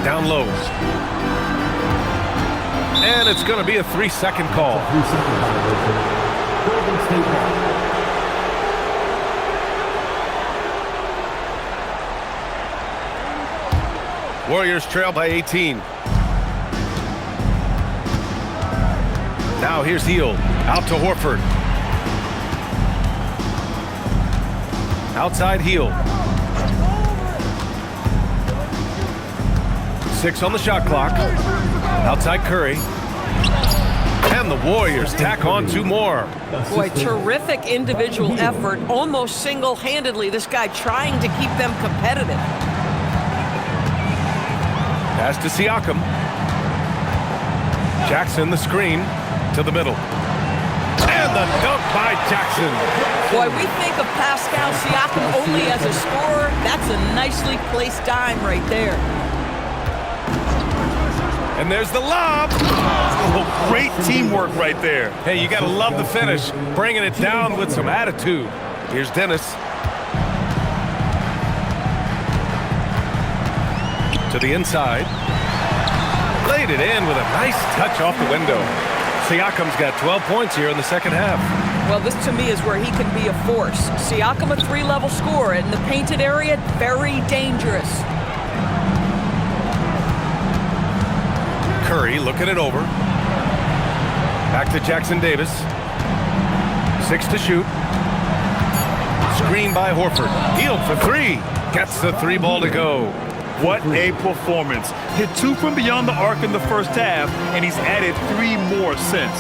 Down low. And it's going to be a 3-second call. Warriors trail by 18. Now here's Hield. Out to Horford. Outside Hield. 6 on the shot clock. Outside Curry. And the Warriors tack on 2 more. Boy, terrific individual effort. Almost single-handedly, this guy trying to keep them competitive. Pass to Siakam. Jackson the screen to the middle. And the dunk by Jackson. Boy, we think of Pascal Siakam only as a scorer. That's a nicely placed dime right there. And there's the lob. Oh, great teamwork right there. Hey, you got to love the finish. Bringing it down with some attitude. Here's Dennis. To the inside. Laid it in with a nice touch off the window. Siakam's got 12 points here in the second half. Well, this to me is where he can be a force. Siakam, a 3-level scorer in the painted area, very dangerous. Curry looking it over. Back to Jackson Davis. 6 to shoot. Screen by Horford. Hield for 3. Gets the 3 ball to go. What a performance. Hit 2 from beyond the arc in the first half, and he's added 3 more since.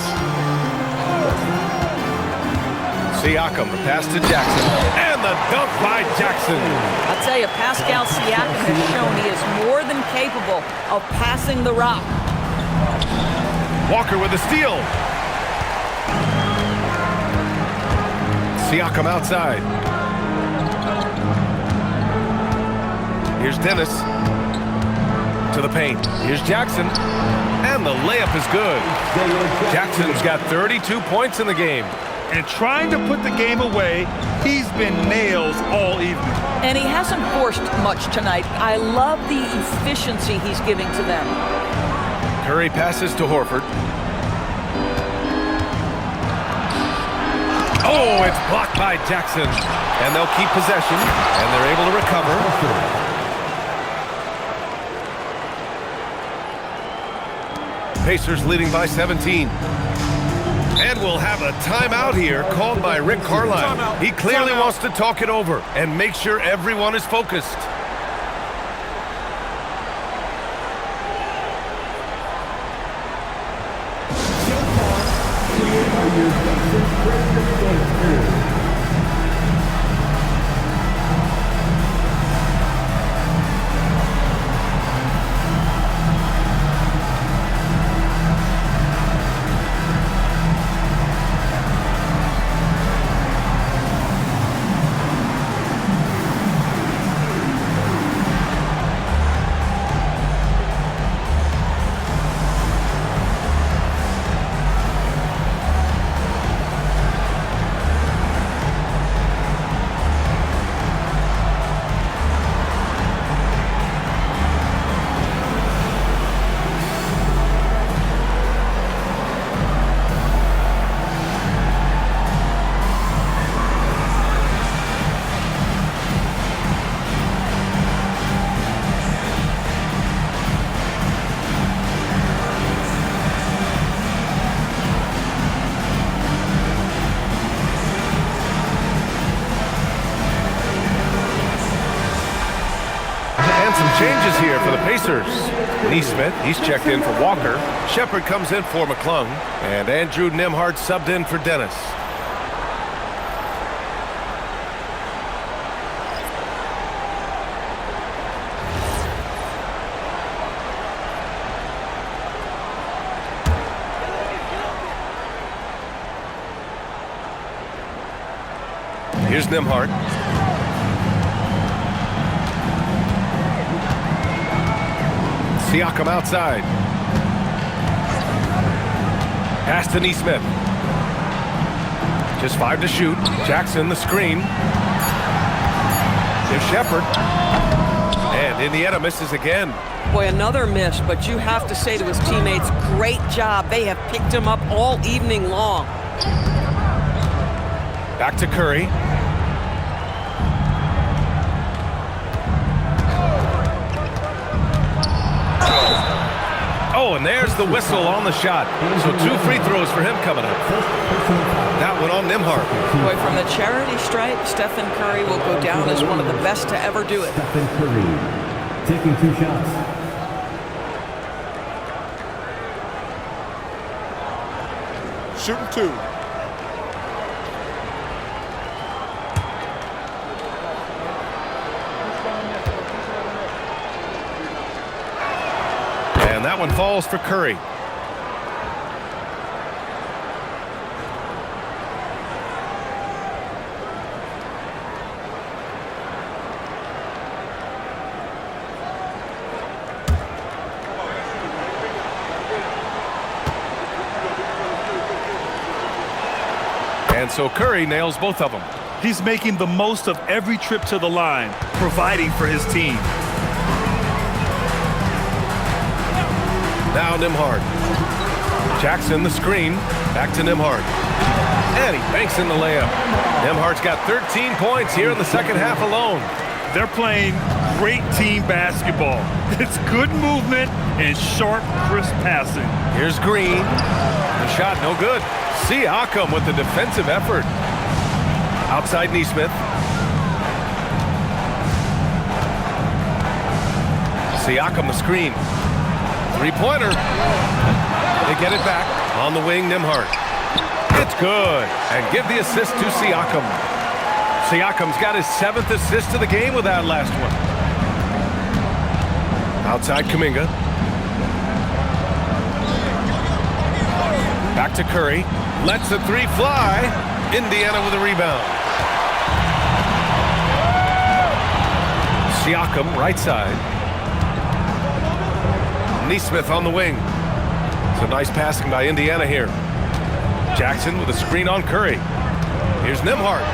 Siakam, the pass to Jackson. And the dunk by Jackson. I'll tell you, Pascal Siakam has shown he is more than capable of passing the rock. Walker with the steal. Siakam outside. Here's Dennis. To the paint. Here's Jackson. And the layup is good. Jackson's got 32 points in the game. And trying to put the game away, he's been nails all evening. And he hasn't forced much tonight. I love the efficiency he's giving to them. Curry passes to Horford. Oh, it's blocked by Jackson. And they'll keep possession, and they're able to recover. Pacers leading by 17. And we'll have a timeout here called by Rick Carlisle. He clearly wants to talk it over and make sure everyone is focused. Changes here for the Pacers. Neesmith, he's checked in for Walker. Shepard comes in for McClung. And Andrew Nembhard subbed in for Dennis. Here's Nembhard. Siakam outside. Pass to Neesmith. Just 5 to shoot. Jackson the screen. There's Shepard. And Indiana misses again. Boy, another miss, but you have to say to his teammates, great job. They have picked him up all evening long. Back to Curry. Oh, and there's the whistle on the shot. So 2 free throws for him coming up. That one on Nembhard. Boy, from the charity stripe, Stephen Curry will go down as one of the best to ever do it. Stephen Curry taking 2 shots. Shooting 2. And that one falls for Curry. And so Curry nails both of them. He's making the most of every trip to the line, providing for his team. Now Nembhard. Jackson the screen. Back to Nembhard. And he banks in the layup. Nembhard's got 13 points here in the second half alone. They're playing great team basketball. It's good movement and sharp, crisp passing. Here's Green. The shot no good. Siakam with the defensive effort. Outside Neesmith. Siakam the screen. Three-pointer. They get it back. On the wing, Nembhard. It's good. And give the assist to Siakam. Siakam's got his 7th assist of the game with that last one. Outside Kuminga. Back to Curry. Lets the 3 fly. Indiana with a rebound. Siakam, right side. Neesmith on the wing. So nice passing by Indiana here. Jackson with a screen on Curry. Here's Nembhard.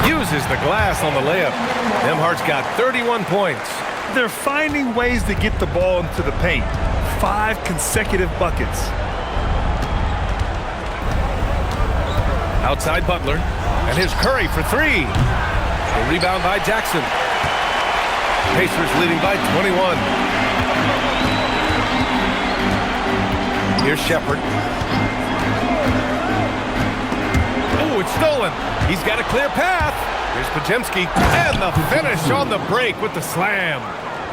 Uses the glass on the layup. Nembhard's got 31 points. They're finding ways to get the ball into the paint. 5 consecutive buckets. Outside Butler. And here's Curry for 3. A rebound by Jackson. Pacers leading by 21. Here's Shepard. Oh, it's stolen. He's got a clear path. Here's Podziemski. And the finish on the break with the slam.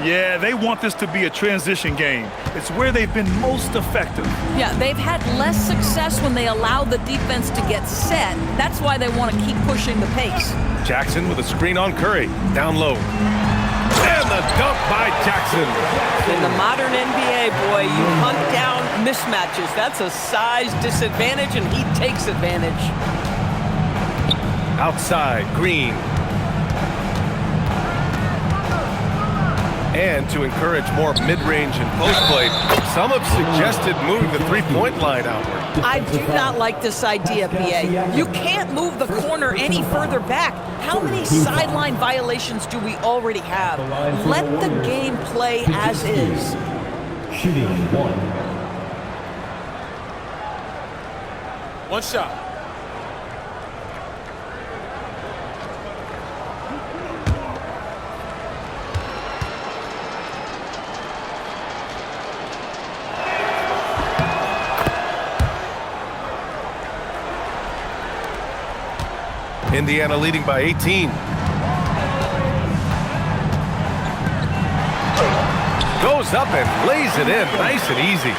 Yeah, they want this to be a transition game. It's where they've been most effective. Yeah, they've had less success when they allow the defense to get set. That's why they want to keep pushing the pace. Jackson with a screen on Curry. Down low. And the dunk by Jackson. In the modern NBA, boy, you hunt down mismatches. That's a size disadvantage, and he takes advantage. Outside, Green. And to encourage more mid-range and post play, some have suggested moving the three-point line outward. I do not like this idea, BA. You can't move the corner any further back. How many sideline violations do we already have? Let the game play as is. Shooting 1. One shot. Indiana leading by 18. Goes up and lays it in nice and easy.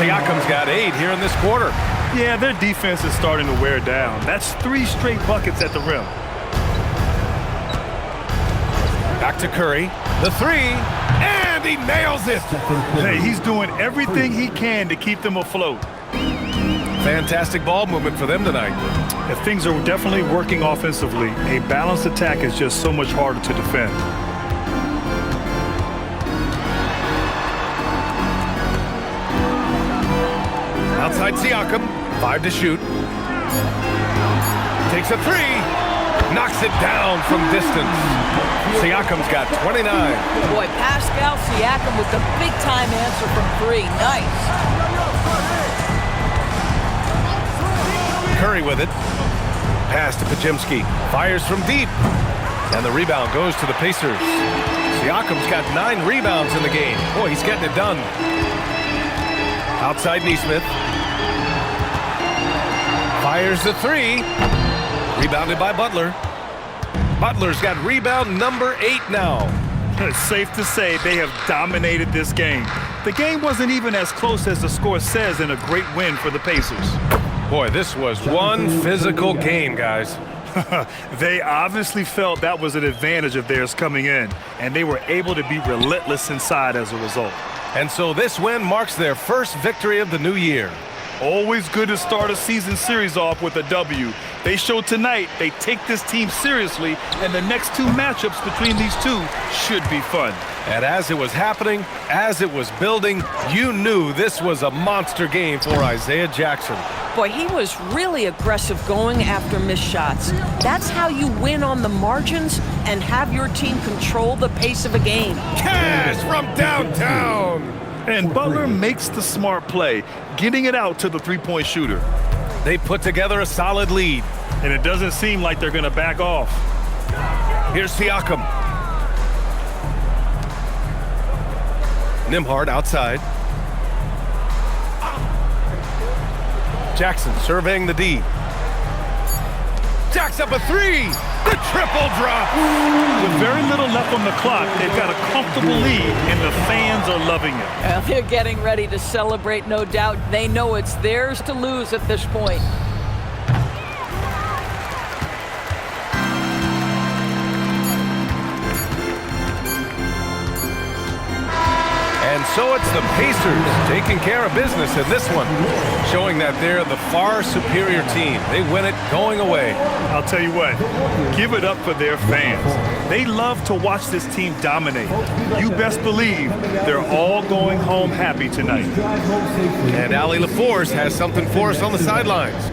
Siakam's got 8 here in this quarter. Yeah, their defense is starting to wear down. That's 3 straight buckets at the rim. Back to Curry. The 3. And he nails it. Hey, he's doing everything he can to keep them afloat. Fantastic ball movement for them tonight. If things are definitely working offensively, a balanced attack is just so much harder to defend. Outside Siakam, 5 to shoot. Takes a 3. Knocks it down from distance. Siakam's got 29. Boy, Pascal Siakam with the big-time answer from 3. Nice. Curry with it. Pass to Podziemski. Fires from deep. And the rebound goes to the Pacers. Siakam's got 9 rebounds in the game. Boy, he's getting it done. Outside Nesmith. Fires the 3. Rebounded by Butler. Butler's got rebound number 8 now. It's safe to say they have dominated this game. The game wasn't even as close as the score says in a great win for the Pacers. Boy, this was one physical game, guys. They obviously felt that was an advantage of theirs coming in, and they were able to be relentless inside as a result. And so this win marks their first victory of the new year. Always good to start a season series off with a W. They showed tonight they take this team seriously, and the next 2 matchups between these two should be fun. And as it was happening, as it was building, you knew this was a monster game for Isaiah Jackson. Boy, he was really aggressive going after missed shots. That's how you win on the margins and have your team control the pace of a game. Cash from downtown! And Butler makes the smart play, getting it out to the three-point shooter. They put together a solid lead. And it doesn't seem like they're going to back off. Here's Siakam. Nembhard outside. Jackson surveying the D. Jacks up a 3. The triple drop. With very little left on the clock, they've got a comfortable lead, and the fans are loving it. They're getting ready to celebrate, no doubt. They know it's theirs to lose at this point. And so it's the Pacers taking care of business in this one, showing that they're the far superior team. They win it going away. I'll tell you what, give it up for their fans. They love to watch this team dominate. You best believe they're all going home happy tonight. And Allie LaForce has something for us on the sidelines.